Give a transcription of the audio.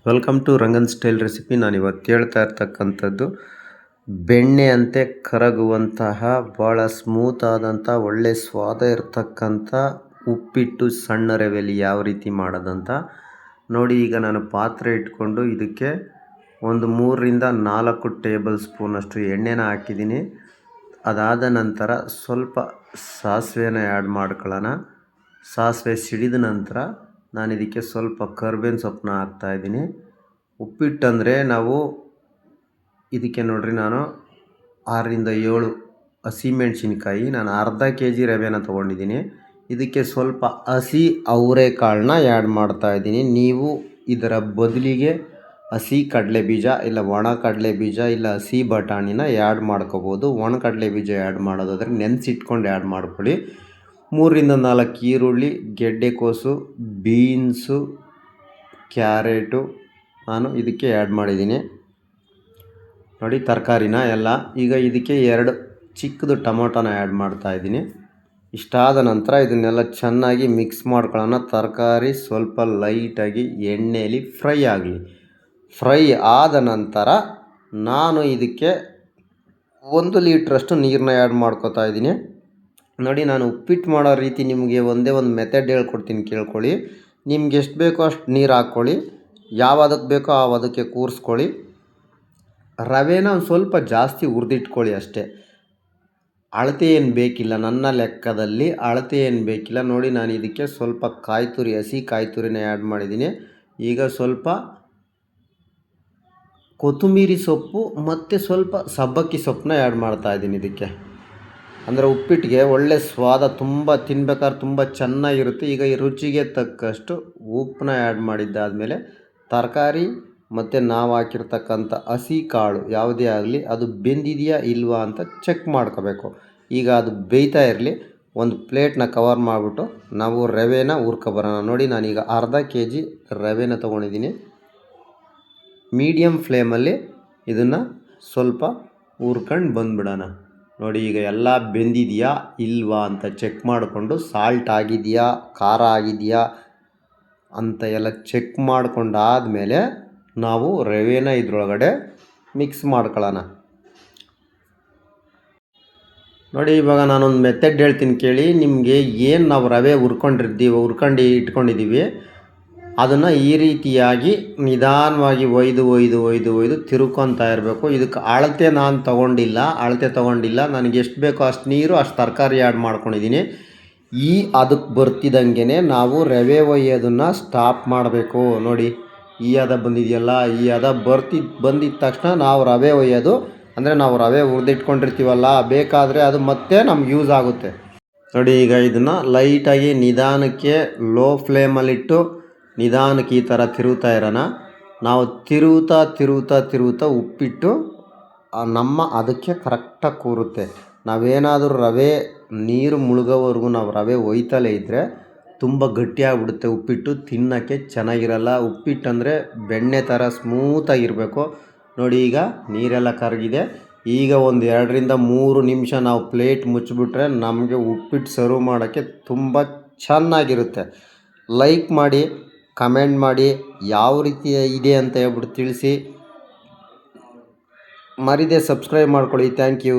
Welcome to Rangan style recipe. ನಾನು ಇವತ್ತು ಹೇಳ್ತಾ ಇರ್ತಕ್ಕಂಥದ್ದು ಬೆಣ್ಣೆ ಅಂತೆ ಕರಗುವಂತಹ ಭಾಳ ಸ್ಮೂತ್ ಆದಂಥ ಒಳ್ಳೆ ಸ್ವಾದ ಇರತಕ್ಕಂಥ ಉಪ್ಪಿಟ್ಟು ಸಣ್ಣ ರವೆಯಲ್ಲಿ ಯಾವ ರೀತಿ ಮಾಡೋದಂತ ನೋಡಿ. ಈಗ ನಾನು ಪಾತ್ರೆ ಇಟ್ಕೊಂಡು ಇದಕ್ಕೆ ಒಂದು 3ರಿಂದ 4 ಟೇಬಲ್ ಸ್ಪೂನಷ್ಟು ಎಣ್ಣೆನ ಹಾಕಿದ್ದೀನಿ. ಅದಾದ ನಂತರ ಸ್ವಲ್ಪ ಸಾಸಿವೆನ ಆ್ಯಡ್ ಮಾಡ್ಕೊಳ್ಳೋಣ. ಸಾಸಿವೆ ಸಿಡಿದ ನಂತರ ನಾನು ಇದಕ್ಕೆ ಸ್ವಲ್ಪ ಕರ್ಬೇವಿನ ಸೊಪ್ಪನ್ನ ಹಾಕ್ತಾಯಿದ್ದೀನಿ. ಉಪ್ಪಿಟ್ಟಂದರೆ ನಾವು ಇದಕ್ಕೆ ನೋಡ್ರಿ, ನಾನು 6ರಿಂದ 7 ಹಸಿಮೆಣ್ಸಿನ್ಕಾಯಿ, ನಾನು ಅರ್ಧ kg ರವೆನ ತೊಗೊಂಡಿದ್ದೀನಿ. ಇದಕ್ಕೆ ಸ್ವಲ್ಪ ಹಸಿ ಅವರೆಕಾಳನ್ನ ಆ್ಯಡ್ ಮಾಡ್ತಾಯಿದ್ದೀನಿ. ನೀವು ಇದರ ಬದಲಿಗೆ ಹಸಿ ಕಡಲೆ ಬೀಜ ಇಲ್ಲ ಒಣ ಕಡಲೆ ಬೀಜ ಇಲ್ಲ ಹಸಿ ಬಟಾಣಿನ ಆ್ಯಡ್ ಮಾಡ್ಕೋಬೋದು. ಒಣ ಕಡಲೆ ಬೀಜ ಆ್ಯಡ್ ಮಾಡೋದಾದರೆ ನೆನೆಸಿಟ್ಕೊಂಡು ಆ್ಯಡ್ ಮಾಡ್ಕೊಳ್ಳಿ. 3ರಿಂದ 4 ಈರುಳ್ಳಿ, ಗೆಡ್ಡೆಕೋಸು, ಬೀನ್ಸು, ಕ್ಯಾರೆಟು ನಾನು ಇದಕ್ಕೆ ಆ್ಯಡ್ ಮಾಡಿದ್ದೀನಿ ನೋಡಿ, ತರಕಾರಿನ ಎಲ್ಲ. ಈಗ ಇದಕ್ಕೆ 2 ಚಿಕ್ಕದು ಟೊಮೊಟೊನ ಆ್ಯಡ್ ಮಾಡ್ತಾಯಿದ್ದೀನಿ. ಇಷ್ಟಾದ ನಂತರ ಇದನ್ನೆಲ್ಲ ಚೆನ್ನಾಗಿ ಮಿಕ್ಸ್ ಮಾಡ್ಕೊಳ್ಳೋಣ. ತರಕಾರಿ ಸ್ವಲ್ಪ ಲೈಟಾಗಿ ಎಣ್ಣೆಯಲ್ಲಿ ಫ್ರೈ ಆಗಲಿ. ಫ್ರೈ ಆದ ನಂತರ ನಾನು ಇದಕ್ಕೆ 1 ಲೀಟ್ರಷ್ಟು ನೀರನ್ನ ಆ್ಯಡ್ ಮಾಡ್ಕೋತಾ ಇದ್ದೀನಿ ನೋಡಿ. ನಾನು ಉಪ್ಪಿಟ್ಟು ಮಾಡೋ ರೀತಿ ನಿಮಗೆ ಒಂದೇ ಒಂದು ಮೆಥಡ್ ಹೇಳ್ಕೊಡ್ತೀನಿ, ಕೇಳ್ಕೊಳ್ಳಿ. ನಿಮ್ಗೆ ಎಷ್ಟು ಬೇಕೋ ಅಷ್ಟು ನೀರು ಹಾಕ್ಕೊಳ್ಳಿ, ಯಾವುದಕ್ಕೆ ಬೇಕೋ ಅದಕ್ಕೆ ಕೂರಿಸ್ಕೊಳ್ಳಿ. ರವೆನ ಒಂದು ಸ್ವಲ್ಪ ಜಾಸ್ತಿ ಹುರಿದಿಟ್ಕೊಳ್ಳಿ ಅಷ್ಟೇ. ಅಳತೆ ಏನು ಬೇಕಿಲ್ಲ, ನನ್ನ ಲೆಕ್ಕದಲ್ಲಿ ಅಳತೆ ಏನು ಬೇಕಿಲ್ಲ ನೋಡಿ. ನಾನು ಇದಕ್ಕೆ ಸ್ವಲ್ಪ ಕಾಯಿ ತುರಿ, ಹಸಿ ಕಾಯಿ ತುರಿನ ಆ್ಯಡ್ ಮಾಡಿದ್ದೀನಿ. ಈಗ ಸ್ವಲ್ಪ ಕೊತ್ತಂಬರಿ ಸೊಪ್ಪು ಮತ್ತು ಸ್ವಲ್ಪ ಸಬ್ಬಕ್ಕಿ ಸೊಪ್ಪನ್ನ ಆ್ಯಡ್ ಮಾಡ್ತಾಯಿದ್ದೀನಿ ಇದಕ್ಕೆ. ಅಂದರೆ ಉಪ್ಪಿಟ್ಟಿಗೆ ಒಳ್ಳೆ ಸ್ವಾದ, ತುಂಬ ತಿನ್ಬೇಕಾದ್ರೆ ತುಂಬ ಚೆನ್ನಾಗಿರುತ್ತೆ. ಈಗ ಈ ರುಚಿಗೆ ತಕ್ಕಷ್ಟು ಉಪ್ಪನ್ನ ಆ್ಯಡ್ ಮಾಡಿದ್ದಾದಮೇಲೆ ತರಕಾರಿ ಮತ್ತು ನಾವು ಹಾಕಿರ್ತಕ್ಕಂಥ ಹಸಿ ಕಾಳು ಯಾವುದೇ ಆಗಲಿ ಅದು ಬೆಂದಿದೆಯಾ ಇಲ್ವಾ ಅಂತ ಚೆಕ್ ಮಾಡ್ಕೋಬೇಕು. ಈಗ ಅದು ಬೇಯ್ತಾ ಇರಲಿ. ಒಂದು ಪ್ಲೇಟ್ನ ಕವರ್ ಮಾಡಿಬಿಟ್ಟು ನಾವು ರವೆನ ಹುರ್ಕೊಬರೋಣ ನೋಡಿ. ನಾನೀಗ ಅರ್ಧ kg ರವೆನ ತೊಗೊಂಡಿದ್ದೀನಿ. ಮೀಡಿಯಮ್ ಫ್ಲೇಮಲ್ಲಿ ಇದನ್ನು ಸ್ವಲ್ಪ ಹುರ್ಕೊಂಡು ಬಂದುಬಿಡೋಣ ನೋಡಿ. ಈಗ ಎಲ್ಲ ಬೆಂದಿದೆಯಾ ಇಲ್ವಾ ಅಂತ ಚೆಕ್ ಮಾಡಿಕೊಂಡು, ಸಾಲ್ಟ್ ಆಗಿದೆಯಾ, ಖಾರ ಆಗಿದೆಯಾ ಅಂತ ಎಲ್ಲ ಚೆಕ್ ಮಾಡ್ಕೊಂಡಾದಮೇಲೆ ನಾವು ರವೆನ ಇದರೊಳಗಡೆ ಮಿಕ್ಸ್ ಮಾಡ್ಕೊಳ್ಳೋಣ ನೋಡಿ. ಇವಾಗ ನಾನೊಂದು ಮೆಥಡ್ ಹೇಳ್ತೀನಿ ಕೇಳಿ. ನಿಮಗೆ ಏನು ನಾವು ರವೆ ಹುರ್ಕೊಂಡು ಇಟ್ಕೊಂಡಿದ್ದೀವಿ ಅದನ್ನು ಈ ರೀತಿಯಾಗಿ ನಿಧಾನವಾಗಿ ಒಯ್ದು ತಿರುಗ್ಕೊತಾ ಇರಬೇಕು. ಇದಕ್ಕೆ ಅಳತೆ ನಾನು ತೊಗೊಂಡಿಲ್ಲ. ನನಗೆ ಎಷ್ಟು ಬೇಕೋ ಅಷ್ಟು ನೀರು, ಅಷ್ಟು ತರಕಾರಿ ಆ್ಯಡ್ ಮಾಡ್ಕೊಂಡಿದ್ದೀನಿ. ಅದಕ್ಕೆ ಬರ್ತಿದ್ದಂಗೆ ನಾವು ರವೆ ಒಯ್ಯೋದನ್ನು ಸ್ಟಾಪ್ ಮಾಡಬೇಕು ನೋಡಿ. ಈ ಹದ ಬಂದಿದೆಯಲ್ಲ, ಈ ಹದ ಬಂದಿದ್ದ ತಕ್ಷಣ ನಾವು ರವೆ ಒಯ್ಯೋದು, ಅಂದರೆ ನಾವು ರವೆ ಹುರಿದಿಟ್ಕೊಂಡಿರ್ತೀವಲ್ಲ, ಬೇಕಾದರೆ ಅದು ಮತ್ತೆ ನಮ್ಗೆ ಯೂಸ್ ಆಗುತ್ತೆ ನೋಡಿ. ಈಗ ಇದನ್ನು ಲೈಟಾಗಿ ನಿಧಾನಕ್ಕೆ ಲೋ ಫ್ಲೇಮಲ್ಲಿಟ್ಟು ನಿಧಾನಕ್ಕೆ ಈ ಥರ ತಿರುಗ್ತಾ ಇರೋಣ. ನಾವು ತಿರುಗ್ತಾ ಉಪ್ಪಿಟ್ಟು ನಮ್ಮ ಅದಕ್ಕೆ ಕರೆಕ್ಟಾಗಿ ಕೂರುತ್ತೆ. ನಾವೇನಾದರೂ ರವೆ ನೀರು ಮುಳುಗೋವರೆಗೂ ನಾವು ರವೆ ಒಯ್ತಲೇ ಇದ್ದರೆ ತುಂಬ ಗಟ್ಟಿಯಾಗಿಬಿಡುತ್ತೆ ಉಪ್ಪಿಟ್ಟು, ತಿನ್ನೋಕ್ಕೆ ಚೆನ್ನಾಗಿರಲ್ಲ. ಉಪ್ಪಿಟ್ಟಂದರೆ ಬೆಣ್ಣೆ ಥರ ಸ್ಮೂತಾಗಿರಬೇಕು ನೋಡಿ. ಈಗ ನೀರೆಲ್ಲ ಕರಗಿದೆ. ಈಗ ಒಂದು 2ರಿಂದ 3 ನಿಮಿಷ ನಾವು ಪ್ಲೇಟ್ ಮುಚ್ಚಿಬಿಟ್ರೆ ನಮಗೆ ಉಪ್ಪಿಟ್ಟು ಸರ್ವ್ ಮಾಡೋಕ್ಕೆ ತುಂಬ ಚೆನ್ನಾಗಿರುತ್ತೆ. ಲೈಕ್ ಮಾಡಿ, ಕಮೆಂಟ್ ಮಾಡಿ, ಯಾವ ರೀತಿ ಇದೆ ಅಂತ ಹೇಳ್ಬಿಟ್ಟು ತಿಳಿಸಿ. ಮರಿದೇ ಸಬ್ಸ್ಕ್ರೈಬ್ ಮಾಡ್ಕೊಳ್ಳಿ. Thank you.